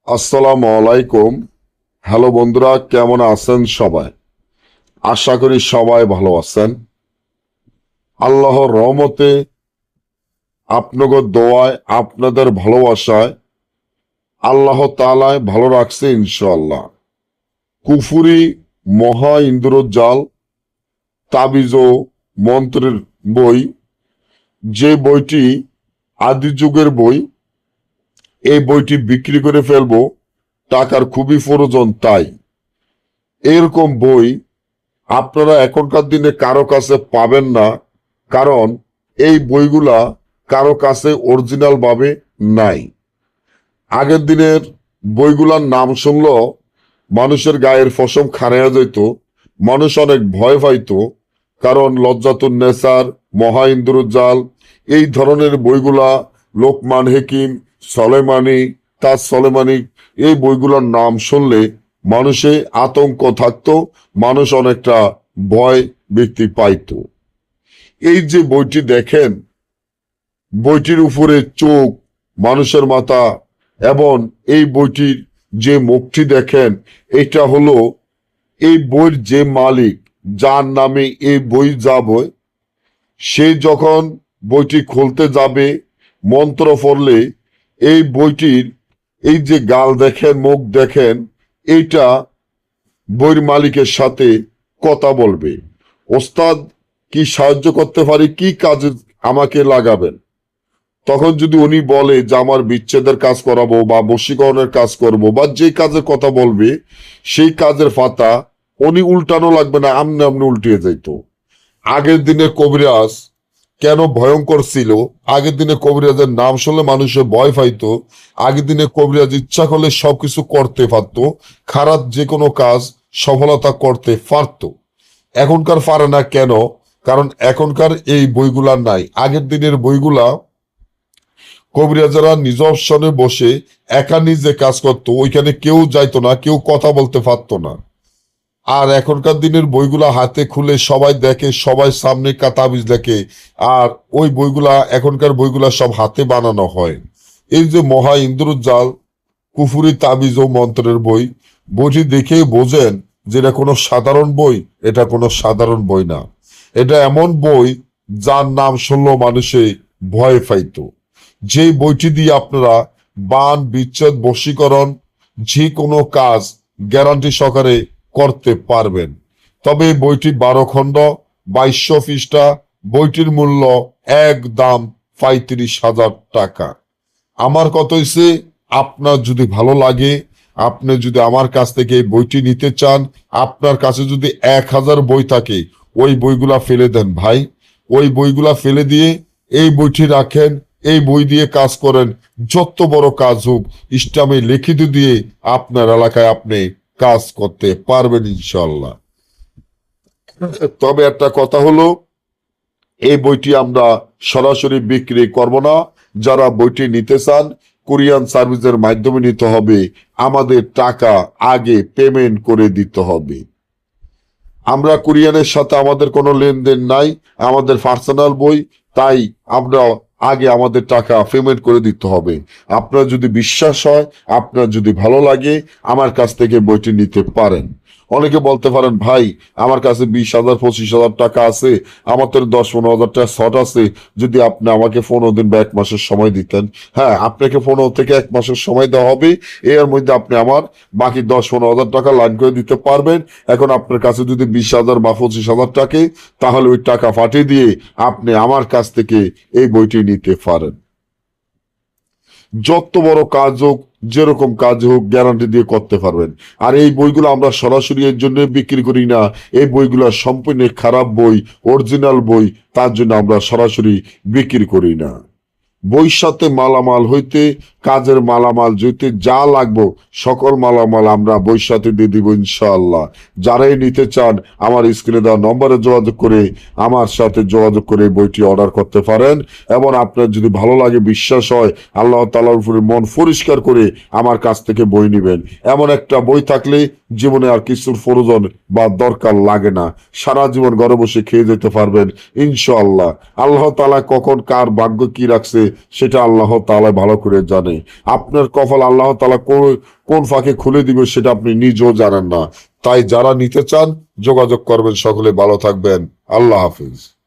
আসসালামু আলাইকুম। হ্যালো বন্ধুরা, কেমন আছেন সবাই? আশা করি সবাই ভালো আছেন। আল্লাহর রহমতে, আপনাদের দোয়ায়, আপনাদের ভালোবাসায় আল্লাহ তাআলা ভালো রাখছে ইনশাআল্লাহ। কুফুরি মহা ইন্দ্রজাল তাবিজ ও মন্ত্রের বই, যে বইটি আদি যুগের বই, এই বইটি বিক্রি করে ফেলবো, টাকার খুবই প্রয়োজন। তাই এরকম বই আপনারা এখনকার দিনে কারো কাছে পাবেন না, কারণ এই বইগুলা কারো কাছে অরিজিনাল ভাবে নাই। আগের দিনের বইগুলার নাম শুনলো মানুষের গায়ের পশম খাড়াইয়া যেত, মানুষ অনেক ভয় পাইত, কারণ লজ্জাতুন নেসার, মহা ইন্দ্রজাল, এই ধরনের বইগুলা, লোকমান হেকিম, সলেমানি, তাজ সলেমানি, এই বইগুলোর নাম শুনলে মানুষে আতঙ্ক থাকতো, মানুষ অনেকটা ভয় ব্যক্তি পাইত। এই যে বইটি দেখেন, বইটির উপরে চোখ, মানুষের মাথা, এবং এই বইটির যে মুখটি দেখেন, এটা হলো এই বইয়ের যে মালিক, যার নামে এই বই যাবে, সে যখন বইটি খুলতে যাবে, মন্ত্র পড়লে এই বইটির এই যে গাল দেখেন, মুখ দেখেন, এইটা বইয়ের মালিকের সাথে কথা বলবে, ওস্তাদ কি সাহায্য করতে পারি, কি কাজে আমাকে লাগাবেন। তখন যদি উনি বলে যে আমার বিচ্ছেদের কাজ করাবো বা বশীকরণের কাজ করব, বা যে কাজের কথা বলবে, সেই কাজের পাতা উনি উল্টানো লাগবে না, আমনে আমনে উল্টিয়ে যেত। আগের দিনে কবিরাজ কেন ভয়ঙ্কর ছিল? আগের দিনে কবিরাজের নাম শুনলে মানুষের ভয় পাইতো। আগের দিনে কবিরাজ ইচ্ছা করলে সবকিছু করতে পারত, খারাপ যে কোনো কাজ সফলতা করতে পারত। এখনকার পারে না কেন? কারণ এখনকার এই বইগুলা নাই। আগের দিনের বইগুলা কবিরাজারা নিজ অপশনে বসে একা নিজে কাজ করত, ওইখানে কেউ যাইতো না, কেউ কথা বলতে পারতো না। আর এখনকার দিনের বইগুলা হাতে খুলে সবাই দেখে, সবাই সামনে তাবিজ দেখে, আর ওই বইগুলা, এখনকার বইগুলা সব হাতে বানানো হয়। এই যে মহা ইন্দ্রজাল কুফুরি তাবিজ ও মন্ত্রের বই, বইটি দেখেই বোঝেন যে এটা কোনো সাধারণ বই, এটা কোনো সাধারণ বই না। এটা এমন বই যার নাম শুনলো মানুষে ভয় পাইত। যে বইটি দিয়ে আপনারা বান, বিচ্ছেদ, বশীকরণ, যে কোনো কাজ গ্যারান্টি সহকারে করতে পারবেন। তবে বইটি 12 খণ্ড, 2200 পৃষ্ঠা, বইটির মূল্য একদম 35,000 টাকা। আমার কথা হইছে, আপনার যদি ভালো লাগে, আপনি যদি আমার কাছ থেকে এই বইটি নিতে চান, আপনার কাছে যদি 1000 বই থাকে, ওই বইগুলা ফেলে দেন ভাই। ওই বইগুলা ফেলে দিয়ে এই বইটি রাখেন, এই বই দিয়ে কাজ করেন। যত বড় কাজ হোক, ইসলামে লিখিত দিয়ে আপনার এলাকায় আপনি কাজ করতে পারবেন ইনশাল্লাহ। তবে একটা কথা হলো, এই বইটি আমরা সরাসরি বিক্রি করব না। যারা বইটি নিতে চান, কুরিয়ান সার্ভিসের মাধ্যমে নিতে হবে, আমাদের টাকা আগে পেমেন্ট করে দিতে হবে। আমরা কুরিয়ানের সাথে আমাদের কোনো লেনদেন নাই, আমাদের পার্সোনাল বই, তাই আমরা আগে আমাদের টাকা পেমেন্ট করে দিতে হবে। আপনার যদি বিশ্বাস হয়, আপনার যদি ভালো লাগে, আমার কাছ থেকে বইটি নিতে পারেন। অনেকে বলতে পারেন, ভাই আমার কাছে 20,000 25,000 টাকা আছে, আমার তো 10-15,000 টাকা শর্ট আছে, যদি আপনি আমাকে 15 দিন বা 1 মাসের সময় দিতেন। হ্যাঁ, আপনাকে 15 থেকে 1 মাসের সময় দেওয়া হবে, এর মধ্যে আপনি আমার বাকি 10-15,000 টাকা লাইন করে দিতে পারবেন। এখন আপনার কাছে যদি 20,000 বা 25,000 টাকা, তাহলে ওই টাকা পাঠিয়ে দিয়ে আপনি আমার কাছ থেকে এই বইটি নিতে পারেন। যত বড় কাজ হোক, যেরকম কাজ হোক, গ্যারান্টি দিয়ে করতে পারবেন। আর এই বইগুলো আমরা সরাসরি এর জন্য বিক্রি করি না। এই বইগুলো সম্পূর্ণ খারাপ বই, অরিজিনাল বই, তার জন্য আমরা সরাসরি বিক্রি করি না। বইয়ের সাথে মালামাল হইতে, কাজের মালামাল জইতে যা লাগবো, সকল মালামাল আমরা বইয়ের সাথে দিয়ে দিব ইনশাআল্লাহ। যারাই নিতে চান, আমার স্ক্রিনে দেওয়া নম্বরে যোগাযোগ করে আমার সাথে যোগাযোগ করে বইটি অর্ডার করতে পারেন। এবং আপনার যদি ভালো লাগে, বিশ্বাস হয়, আল্লাহ তাআলার উপরে মন পরিষ্কার করে আমার কাছ থেকে বই নেবেন। এমন একটা বই থাকলে জীবনে আর কিছুর প্রয়োজন বা দরকার লাগে না, সারা জীবন ঘরে বসে খেয়ে যেতে পারবেন ইনশাআল্লাহ। আল্লাহ তাআলা কখন কার ভাগ্য কি রাখছে সেটা আল্লাহ তাআলা ভালো করে জানে। আপনার কপাল আল্লাহ তাআলা কোন ফাঁকে খুলে দিবে সেটা আপনি নিজেও জানেন না। তাই যারা নিতে চান যোগাযোগ করবেন। সকলে ভালো থাকবেন। আল্লাহ হাফিজ।